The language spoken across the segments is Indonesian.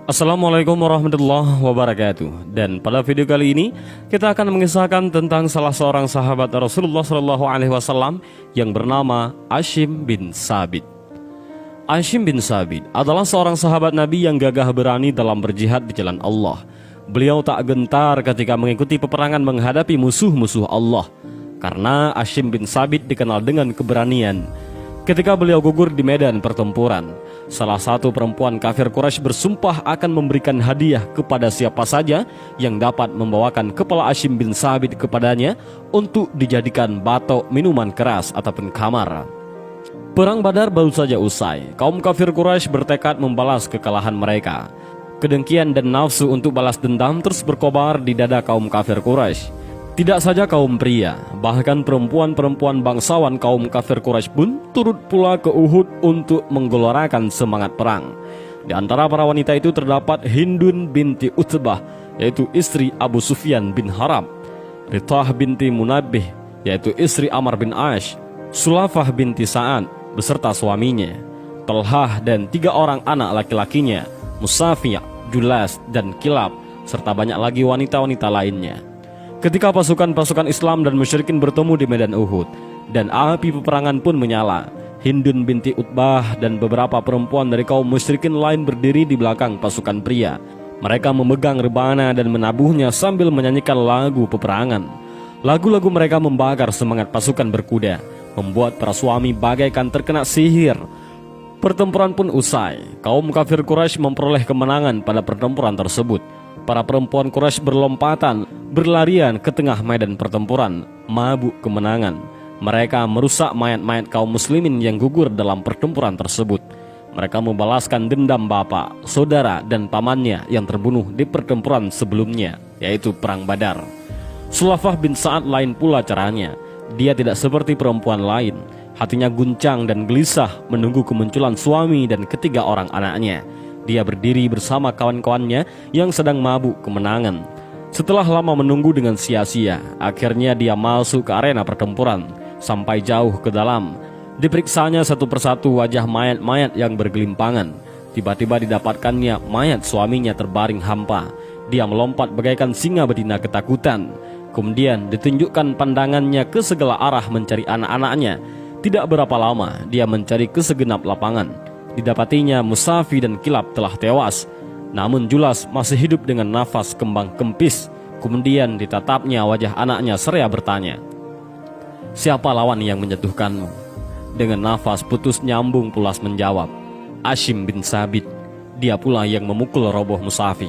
Assalamualaikum warahmatullahi wabarakatuh. Dan pada video kali ini kita akan mengisahkan tentang salah seorang sahabat Rasulullah SAW yang bernama Hashim bin Thabit. Hashim bin Thabit adalah seorang sahabat Nabi yang gagah berani dalam berjihad di jalan Allah. Beliau tak gentar ketika mengikuti peperangan menghadapi musuh-musuh Allah, karena Hashim bin Thabit dikenal dengan keberanian. Ketika beliau gugur di medan pertempuran, salah satu perempuan kafir Quraisy bersumpah akan memberikan hadiah kepada siapa saja yang dapat membawakan kepala Hashim bin Thabit kepadanya untuk dijadikan batok minuman keras ataupun khamar. Perang Badar baru saja usai. Kaum kafir Quraisy bertekad membalas kekalahan mereka. Kedengkian dan nafsu untuk balas dendam terus berkobar di dada kaum kafir Quraisy. Tidak saja kaum pria, bahkan perempuan-perempuan bangsawan kaum kafir Quraisy pun turut pula ke Uhud untuk menggelorakan semangat perang. Di antara para wanita itu terdapat Hindun binti Utbah, yaitu istri Abu Sufyan bin Harb, Ritah binti Munabbih, yaitu istri Amr bin Ash, Sulafah binti Sa'ad beserta suaminya, Talhah dan 3 orang anak laki-lakinya, Musafiyah, Julas dan Kilab, serta banyak lagi wanita-wanita lainnya. Ketika pasukan-pasukan Islam dan musyrikin bertemu di medan Uhud dan api peperangan pun menyala, Hindun binti Utbah dan beberapa perempuan dari kaum musyrikin lain berdiri di belakang pasukan pria. Mereka memegang rebana dan menabuhnya sambil menyanyikan lagu peperangan. Lagu-lagu mereka membakar semangat pasukan berkuda, membuat para suami bagaikan terkena sihir. Pertempuran pun usai. Kaum kafir Quraisy memperoleh kemenangan pada pertempuran tersebut. Para perempuan Quraisy berlompatan, berlarian ke tengah medan pertempuran, mabuk kemenangan. Mereka merusak mayat-mayat kaum muslimin yang gugur dalam pertempuran tersebut. Mereka membalaskan dendam bapak, saudara, dan pamannya yang terbunuh di pertempuran sebelumnya, yaitu Perang Badar. Sulafah bin Sa'ad lain pula caranya. Dia tidak seperti perempuan lain. Hatinya guncang dan gelisah menunggu kemunculan suami dan 3 orang anaknya. Dia berdiri bersama kawan-kawannya yang sedang mabuk kemenangan. Setelah lama menunggu dengan sia-sia, akhirnya dia masuk ke arena pertempuran sampai jauh ke dalam. Diperiksanya satu persatu wajah mayat-mayat yang bergelimpangan. Tiba-tiba didapatkannya mayat suaminya terbaring hampa. Dia melompat bagaikan singa betina ketakutan. Kemudian ditunjukkan pandangannya ke segala arah mencari anak-anaknya. Tidak berapa lama dia mencari ke segenap lapangan. Didapatinya Musafi dan Kilab telah tewas, namun Julas masih hidup dengan nafas kembang kempis. Kemudian ditatapnya wajah anaknya seraya bertanya, "Siapa lawan yang menjatuhkanmu?" Dengan nafas putus nyambung Pulas menjawab, "Hashim bin Thabit." Dia pula yang memukul roboh Musafi.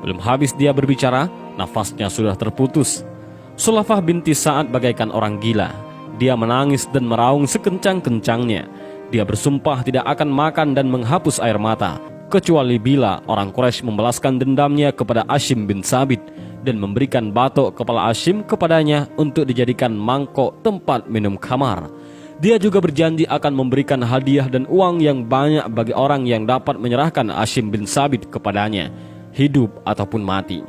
Belum habis dia berbicara, nafasnya sudah terputus. Sulafah binti Sa'ad bagaikan orang gila. Dia menangis dan meraung sekencang-kencangnya. Dia bersumpah tidak akan makan dan menghapus air mata, kecuali bila orang Quraisy membalaskan dendamnya kepada Hashim bin Thabit dan memberikan batok kepala Hashim kepadanya untuk dijadikan mangkok tempat minum khamar. Dia juga berjanji akan memberikan hadiah dan uang yang banyak bagi orang yang dapat menyerahkan Hashim bin Thabit kepadanya, hidup ataupun mati.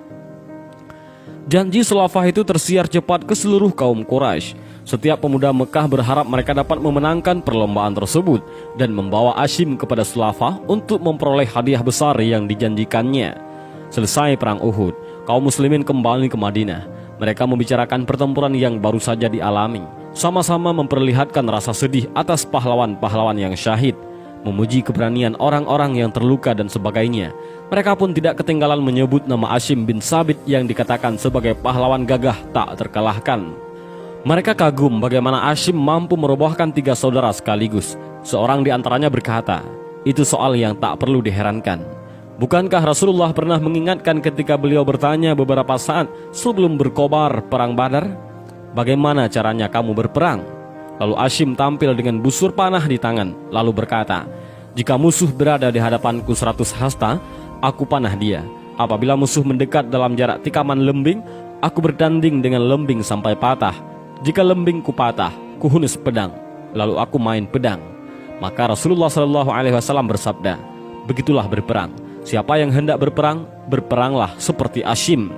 Janji Sulafah itu tersiar cepat ke seluruh kaum Quraisy. Setiap pemuda Mekah berharap mereka dapat memenangkan perlombaan tersebut dan membawa Hashim kepada Sulafah untuk memperoleh hadiah besar yang dijanjikannya. Selesai perang Uhud, kaum muslimin kembali ke Madinah. Mereka membicarakan pertempuran yang baru saja dialami, sama-sama memperlihatkan rasa sedih atas pahlawan-pahlawan yang syahid, memuji keberanian orang-orang yang terluka dan sebagainya. Mereka pun tidak ketinggalan menyebut nama Hashim bin Thabit yang dikatakan sebagai pahlawan gagah tak terkalahkan. Mereka kagum bagaimana Hashim mampu merobohkan 3 saudara sekaligus. Seorang di antaranya berkata, "Itu soal yang tak perlu diherankan. Bukankah Rasulullah pernah mengingatkan ketika beliau bertanya beberapa saat sebelum berkobar perang Badar, 'Bagaimana caranya kamu berperang?' Lalu Hashim tampil dengan busur panah di tangan, lalu berkata, 'Jika musuh berada di hadapanku 100 hasta, aku panah dia. Apabila musuh mendekat dalam jarak tikaman lembing, aku bertanding dengan lembing sampai patah. Jika lembingku patah, kuhunus pedang, lalu aku main pedang.' Maka Rasulullah SAW bersabda, 'Begitulah berperang. Siapa yang hendak berperang, berperanglah seperti Hashim.'"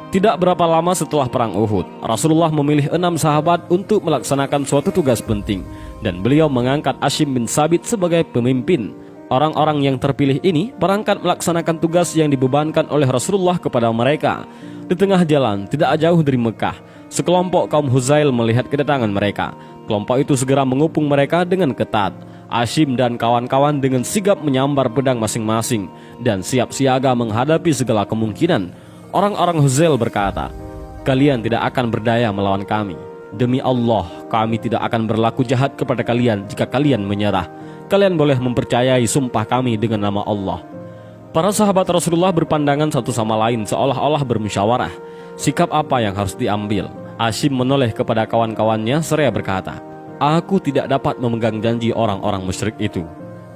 Tidak berapa lama setelah perang Uhud, Rasulullah memilih 6 sahabat untuk melaksanakan suatu tugas penting, dan beliau mengangkat Hashim bin Thabit sebagai pemimpin. Orang-orang yang terpilih ini berangkat melaksanakan tugas yang dibebankan oleh Rasulullah kepada mereka. Di tengah jalan, tidak jauh dari Mekah, sekelompok kaum Huzail melihat kedatangan mereka. Kelompok itu segera mengepung mereka dengan ketat. Hashim dan kawan-kawan dengan sigap menyambar pedang masing-masing dan siap siaga menghadapi segala kemungkinan. Orang-orang Huzail berkata, "Kalian tidak akan berdaya melawan kami. Demi Allah, kami tidak akan berlaku jahat kepada kalian jika kalian menyerah. Kalian boleh mempercayai sumpah kami dengan nama Allah." Para sahabat Rasulullah berpandangan satu sama lain seolah-olah bermusyawarah. Sikap apa yang harus diambil? Hashim menoleh kepada kawan-kawannya seraya berkata, "Aku tidak dapat memegang janji orang-orang musyrik itu."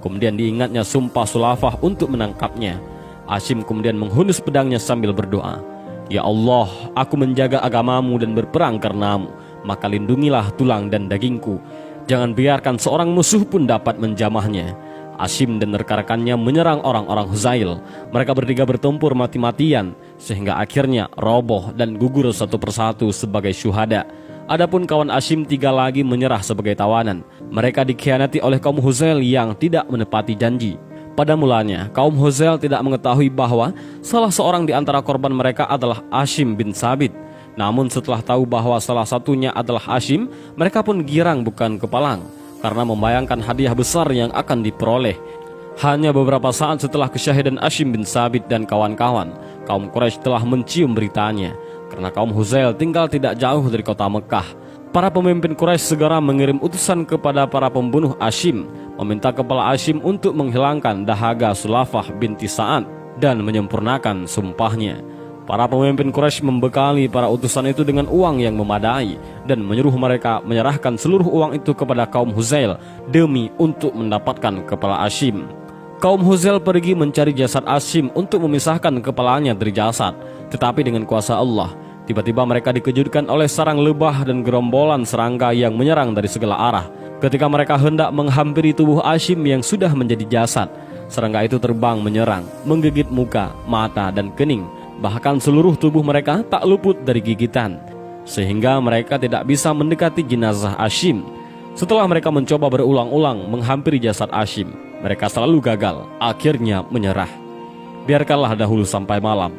Kemudian diingatnya sumpah Sulafah untuk menangkapnya. Hashim kemudian menghunus pedangnya sambil berdoa, "Ya Allah, aku menjaga agamamu dan berperang karenamu, maka lindungilah tulang dan dagingku. Jangan biarkan seorang musuh pun dapat menjamahnya." Hashim dan rekan-rekannya menyerang orang-orang Huzail. Mereka bertiga bertempur mati-matian sehingga akhirnya roboh dan gugur satu persatu sebagai syuhada. Adapun kawan Hashim 3 lagi menyerah sebagai tawanan. Mereka dikhianati oleh kaum Huzail yang tidak menepati janji. Pada mulanya, kaum Huzail tidak mengetahui bahwa salah seorang di antara korban mereka adalah Hashim bin Sabit. Namun setelah tahu bahwa salah satunya adalah Hashim, mereka pun girang bukan kepalang karena membayangkan hadiah besar yang akan diperoleh. Hanya beberapa saat setelah kesyahidan Hashim bin Sabit dan kawan-kawan, kaum Quraisy telah mencium beritanya. Karena kaum Huzail tinggal tidak jauh dari kota Mekah, para pemimpin Quraisy segera mengirim utusan kepada para pembunuh Hashim, meminta kepala Hashim untuk menghilangkan dahaga Sulafah binti Sa'ad dan menyempurnakan sumpahnya. Para pemimpin Quraisy membekali para utusan itu dengan uang yang memadai dan menyuruh mereka menyerahkan seluruh uang itu kepada kaum Huzail demi untuk mendapatkan kepala Hashim. Kaum Huzail pergi mencari jasad Hashim untuk memisahkan kepalanya dari jasad, tetapi dengan kuasa Allah, tiba-tiba mereka dikejutkan oleh sarang lebah dan gerombolan serangga yang menyerang dari segala arah. Ketika mereka hendak menghampiri tubuh Hashim yang sudah menjadi jasad, serangga itu terbang menyerang, menggigit muka, mata, dan kening. Bahkan seluruh tubuh mereka tak luput dari gigitan, sehingga mereka tidak bisa mendekati jenazah Hashim. Setelah mereka mencoba berulang-ulang menghampiri jasad Hashim, mereka selalu gagal, akhirnya menyerah. Biarkanlah dahulu sampai malam.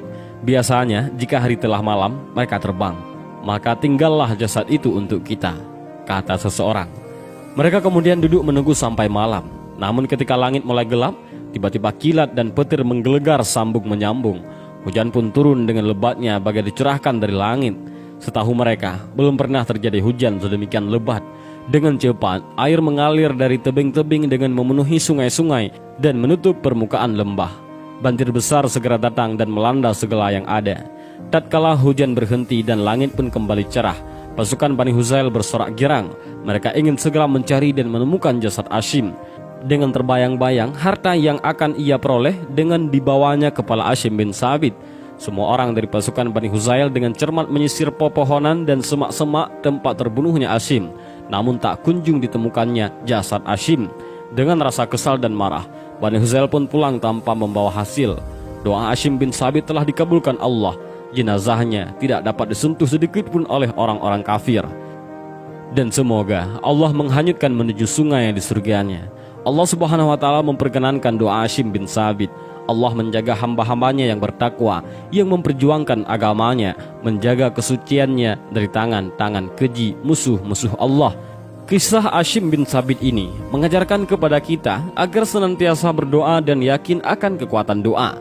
Biasanya jika hari telah malam, mereka terbang. Maka tinggallah jasad itu untuk kita, kata seseorang. Mereka kemudian duduk menunggu sampai malam. Namun ketika langit mulai gelap, tiba-tiba kilat dan petir menggelegar sambung menyambung. Hujan pun turun dengan lebatnya bagai dicurahkan dari langit. Setahu mereka, belum pernah terjadi hujan sedemikian lebat. Dengan cepat, air mengalir dari tebing-tebing dengan memenuhi sungai-sungai dan menutup permukaan lembah. Banjir besar segera datang dan melanda segala yang ada. Tatkala hujan berhenti dan langit pun kembali cerah, pasukan Bani Huzail bersorak girang. Mereka ingin segera mencari dan menemukan jasad Hashim. Dengan terbayang-bayang harta yang akan ia peroleh dengan dibawanya kepala Hashim bin Sabit. Semua orang dari pasukan Bani Huzail dengan cermat menyisir pepohonan dan semak-semak tempat terbunuhnya Hashim. Namun tak kunjung ditemukannya jasad Hashim. Dengan rasa kesal dan marah, Bani Huzail pun pulang tanpa membawa hasil. Doa Hashim bin Sabit telah dikabulkan Allah. Jenazahnya tidak dapat disentuh sedikit pun oleh orang-orang kafir. Dan semoga Allah menghanyutkan menuju sungai yang di surganya. Allah Subhanahu wa Ta'ala memperkenankan doa Hashim bin Sabit. Allah menjaga hamba-hambanya yang bertakwa, yang memperjuangkan agamanya, menjaga kesuciannya dari tangan-tangan keji musuh-musuh Allah. Kisah Hashim bin Sabit ini mengajarkan kepada kita agar senantiasa berdoa dan yakin akan kekuatan doa.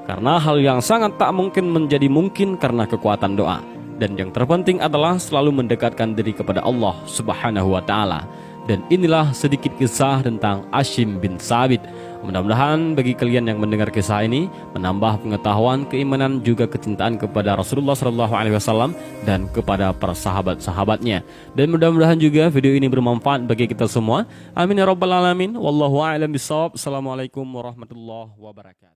Karena hal yang sangat tak mungkin menjadi mungkin karena kekuatan doa. Dan yang terpenting adalah selalu mendekatkan diri kepada Allah Subhanahu wa Ta'ala. Dan inilah sedikit kisah tentang Hashim bin Sabit. Mudah-mudahan bagi kalian yang mendengar kisah ini menambah pengetahuan, keimanan, juga kecintaan kepada Rasulullah SAW dan kepada para sahabat-sahabatnya. Dan mudah-mudahan juga video ini bermanfaat bagi kita semua. Amin ya rabbal alamin. Wallahu a'lam bishawab. Assalamualaikum warahmatullahi wabarakatuh.